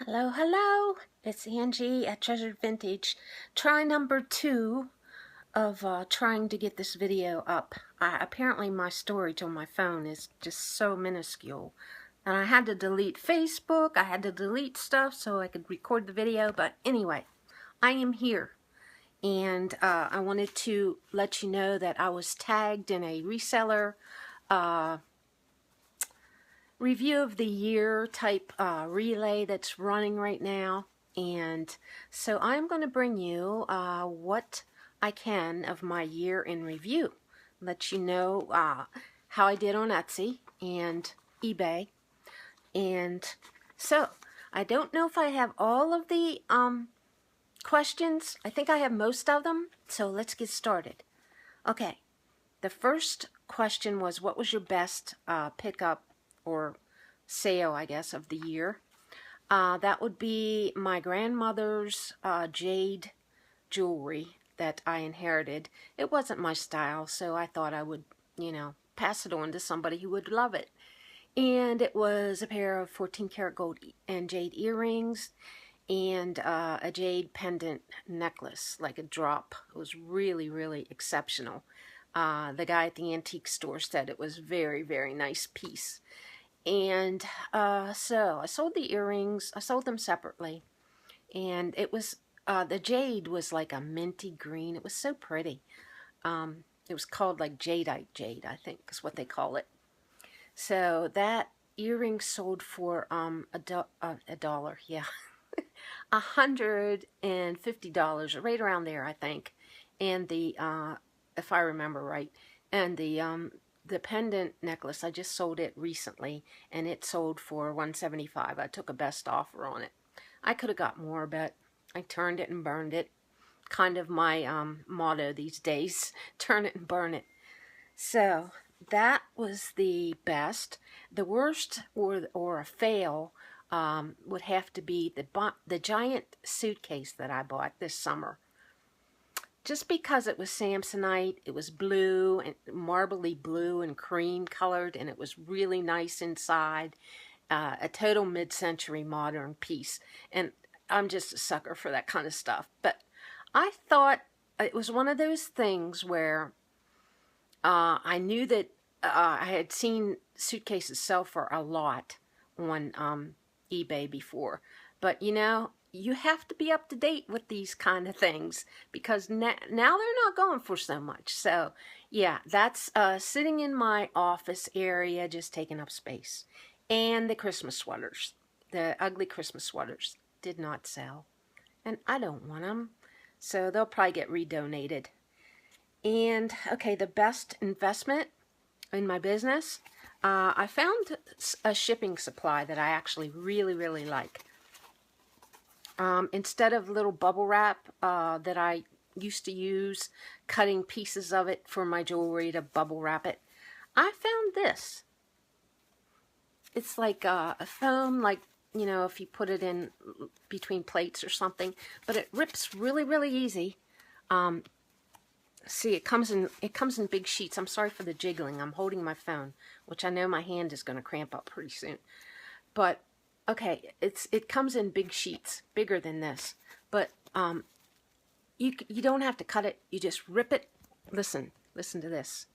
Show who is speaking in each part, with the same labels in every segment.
Speaker 1: Hello, hello. It's Angie at Treasured Vintage. Try number 2 of trying to get this video up. Apparently my storage on my phone is just so minuscule. And I had to delete Facebook, I had to delete stuff so I could record the video. But anyway, I am here. And I wanted to let you know that I was tagged in a reseller review of the year type relay that's running right now, and so I'm going to bring you what I can of my year in review, let you know how I did on Etsy and eBay. And so I don't know if I have all of the questions. I think I have most of them, so let's get started. Okay, the first question was, what was your best pickup or sale, I guess, of the year? That would be my grandmother's jade jewelry that I inherited. It wasn't my style, so I thought I would, pass it on to somebody who would love it. And it was a pair of 14 karat gold and jade earrings and a jade pendant necklace, like a drop. It was really, really exceptional. The guy at the antique store said it was very, very nice piece. And so I sold the earrings. I sold them separately. And it was, the jade was like a minty green. It was so pretty. It was called like jadeite jade, I think is what they call it. So that earring sold for a dollar, yeah. $150, right around there, I think. And the, if I remember right, and the pendant necklace, I just sold it recently, and it sold for $175. I took a best offer on it. I could have got more, but I turned it and burned it. Kind of my motto these days, turn it and burn it. So that was the best. The worst, or a fail, would have to be the giant suitcase that I bought this summer. Just because it was Samsonite, it was blue, and marbly blue and cream colored, and it was really nice inside. A total mid-century modern piece. And I'm just a sucker for that kind of stuff. But I thought it was one of those things where I knew that I had seen suitcases sell for a lot on eBay before. But you have to be up to date with these kind of things, because now they're not going for so much. So yeah, that's sitting in my office area, just taking up space. And the Christmas sweaters, the ugly Christmas sweaters, did not sell, and I don't want them, so they'll probably get redonated. And okay, the best investment in my business, I found a shipping supply that I actually really, really like. Instead of little bubble wrap that I used to use, cutting pieces of it for my jewelry to bubble wrap it, I found this. It's like a foam, like, if you put it in between plates or something, but it rips really, really easy. See, it comes in big sheets. I'm sorry for the jiggling. I'm holding my phone, which I know my hand is going to cramp up pretty soon. But okay, it comes in big sheets, bigger than this. But you don't have to cut it. You just rip it. Listen to this.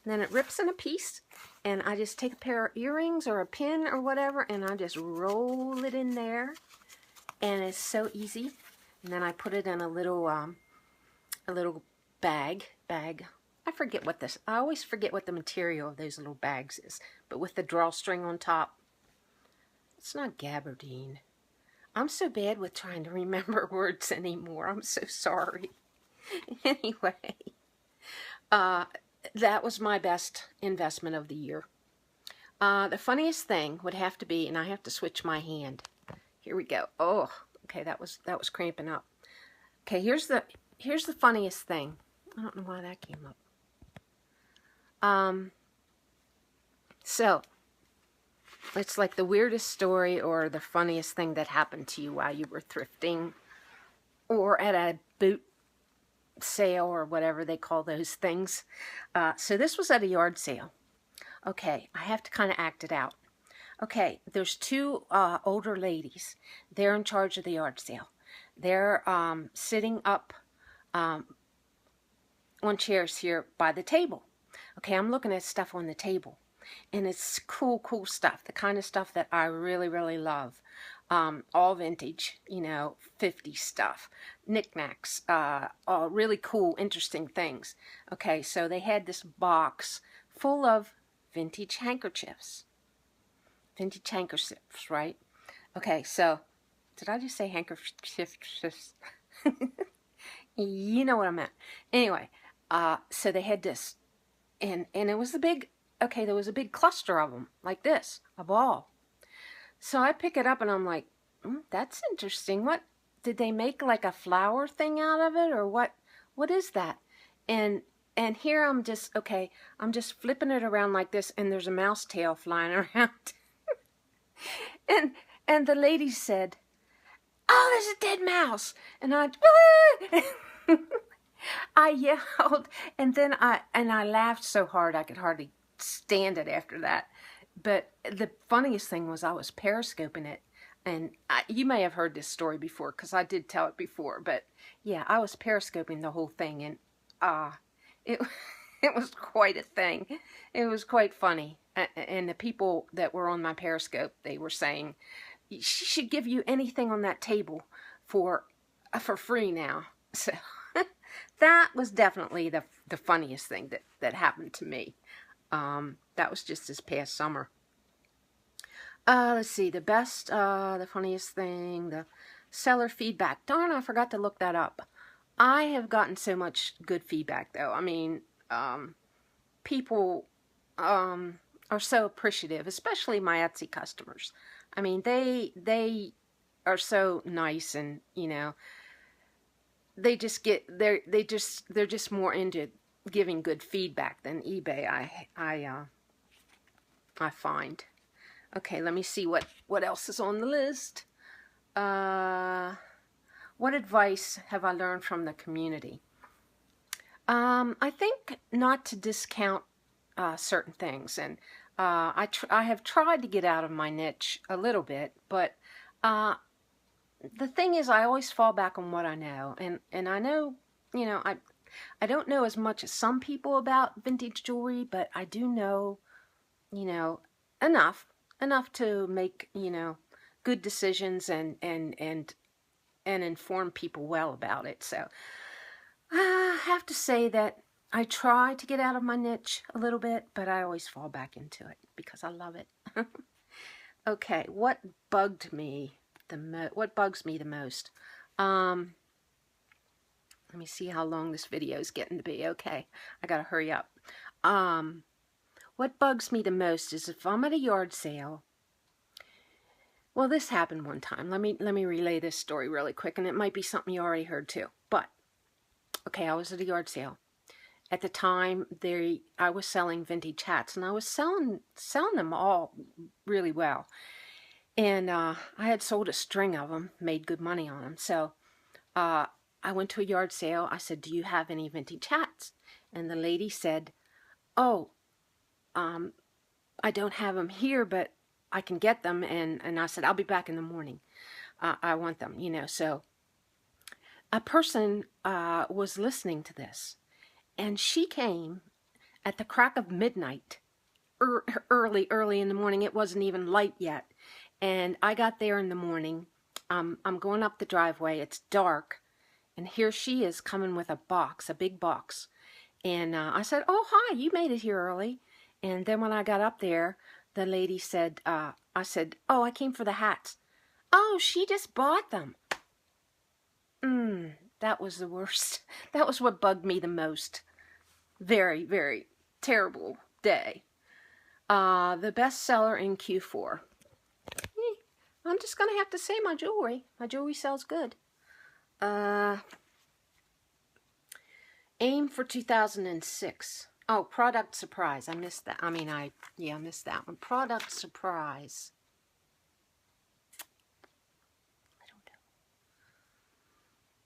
Speaker 1: And then it rips in a piece, and I just take a pair of earrings or a pin or whatever, and I just roll it in there, and it's so easy. And then I put it in a little bag. I forget what this. I always forget what the material of those little bags is, but with the drawstring on top. It's not gabardine. I'm so bad with trying to remember words anymore. I'm so sorry. Anyway, that was my best investment of the year. The funniest thing would have to be, and I have to switch my hand. Here we go. Oh, okay, that was cramping up. Okay, here's the funniest thing. I don't know why that came up. So it's like the weirdest story or the funniest thing that happened to you while you were thrifting or at a boot sale or whatever they call those things. So this was at a yard sale. Okay, I have to kind of act it out. Okay, there's two older ladies. They're in charge of the yard sale. They're sitting up on chairs here by the table. Okay, I'm looking at stuff on the table. And it's cool, cool stuff. The kind of stuff that I really, really love. All vintage, 50s stuff. Knickknacks. All really cool, interesting things. Okay, so they had this box full of vintage handkerchiefs. Vintage handkerchiefs, right? Okay, so, did I just say handkerchiefs? You know what I meant. Anyway, so they had this, and it was there was a big cluster of them, like this, a ball. So I pick it up and I'm like, that's interesting. What, did they make like a flower thing out of it, or what is that? And here I'm just flipping it around like this, and there's a mouse tail flying around. and the lady said, "Oh, there's a dead mouse." And I yelled, and then I laughed so hard I could hardly stand it after that. But the funniest thing was I was periscoping it, and you may have heard this story before because I did tell it before. But yeah, I was periscoping the whole thing, and it it was quite a thing. It was quite funny, and the people that were on my periscope, they were saying, "She should give you anything on that table for free now." So that was definitely the funniest thing that happened to me. That was just this past summer. Let's see, the best, the funniest thing, the seller feedback. Darn, I forgot to look that up. I have gotten so much good feedback, though. I mean, people are so appreciative, especially my Etsy customers. I mean, they are so nice, and they're just more into giving good feedback than eBay. I find. Okay, let me see what else is on the list. What advice have I learned from the community? I think not to discount certain things, and I have tried to get out of my niche a little bit, but the thing is, I always fall back on what I know, and I know, I don't know as much as some people about vintage jewelry, but I do know, enough to make, good decisions and inform people well about it. So I have to say that I try to get out of my niche a little bit, but I always fall back into it because I love it. Okay, what bugs me the most? Let me see how long this video is getting to be. Okay, I gotta hurry up. What bugs me the most is if I'm at a yard sale. Well, this happened one time. Let me relay this story really quick, and it might be something you already heard too. But okay, I was at a yard sale. At the time, I was selling vintage hats, and I was selling them all really well. And I had sold a string of them, made good money on them. So I went to a yard sale. I said, "Do you have any vintage hats?" And the lady said, "Oh, I don't have them here, but I can get them." And I said, "I'll be back in the morning. I want them, So a person was listening to this, and she came at the crack of midnight, early in the morning. It wasn't even light yet. And I got there in the morning. I'm going up the driveway. It's dark. And here she is coming with a big box. And I said, "Oh, hi, you made it here early." And then when I got up there, the lady said, I said, "Oh, I came for the hats." "Oh, she just bought them." That was the worst. That was what bugged me the most. Very, very terrible day. The best seller in Q4. I'm just going to have to say my jewelry. My jewelry sells good. Aim for 2006. Oh, product surprise. I missed that. I missed that one. Product surprise.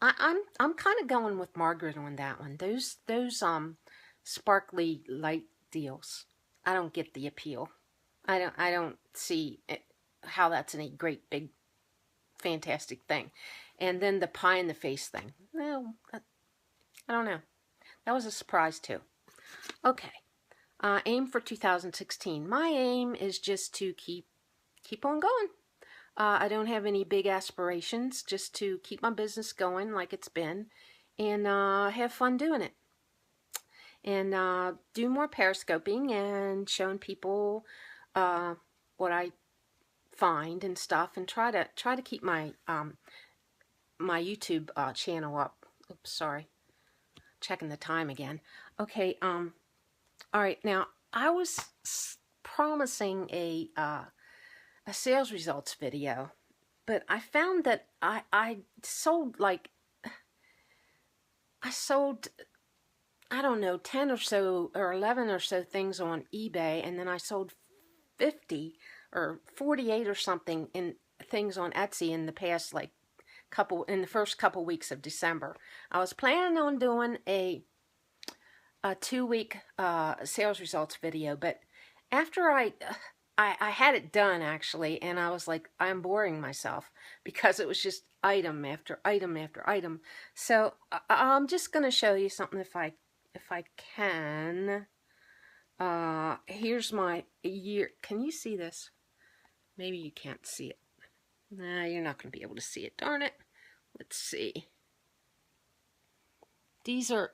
Speaker 1: I don't know. I'm kind of going with Margaret on that one. Those sparkly light deals. I don't get the appeal. I don't see how that's any great big fantastic thing. And then the pie in the face thing. Well, I don't know. That was a surprise too. Okay. Aim for 2016. My aim is just to keep on going. I don't have any big aspirations, just to keep my business going like it's been, and have fun doing it. And do more periscoping and showing people what I find and stuff, and try to keep my my YouTube channel up. Oops, sorry. Checking the time again. Okay. All right. Now I was promising a sales results video, but I found that I sold I don't know, 10 or so or 11 or so things on eBay, and then I sold 50 or 48 or something in things on Etsy in the past in the first couple weeks of December. I was planning on doing a 2-week sales results video, but after I had it done actually, and I was like, I'm boring myself because it was just item after item after item. So I'm just going to show you something if I can. Here's my year. Can you see this? Maybe you can't see it. Nah, you're not going to be able to see it. Darn it. Let's see. These are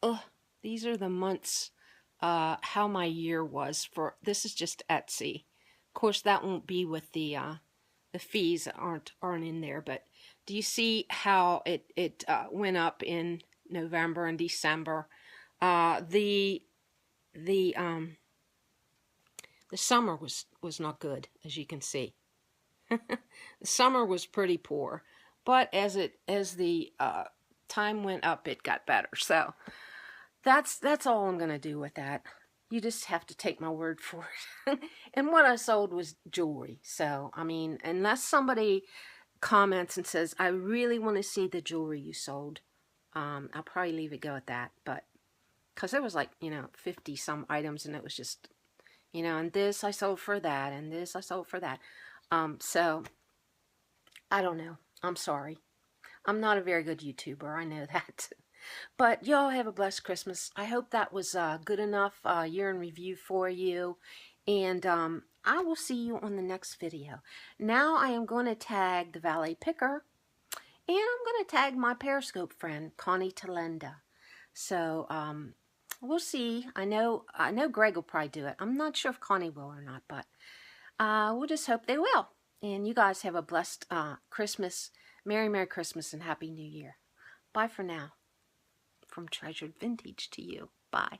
Speaker 1: the months, how my year was for. This is just Etsy. Of course, that won't be with the fees aren't in there. But do you see how it went up in November and December? The summer was not good, as you can see. The summer was pretty poor, but as the time went up, it got better. So that's all I'm gonna do with that. You just have to take my word for it. And what I sold was jewelry. So I mean, unless somebody comments and says, I really want to see the jewelry you sold, I'll probably leave it go at that. But because there was 50 some items, and it was just, and this I sold for that, and this I sold for that. So I don't know. I'm sorry. I'm not a very good YouTuber. I know that. But y'all have a blessed Christmas. I hope that was good enough year in review for you. And I will see you on the next video. Now I am going to tag the Valet Picker. And I'm going to tag my Periscope friend, Connie Telenda. So we'll see. I know Greg will probably do it. I'm not sure if Connie will or not. But we'll just hope they will. And you guys have a blessed Christmas. Merry Christmas and Happy New Year. Bye for now. From Treasured Vintage to you. Bye.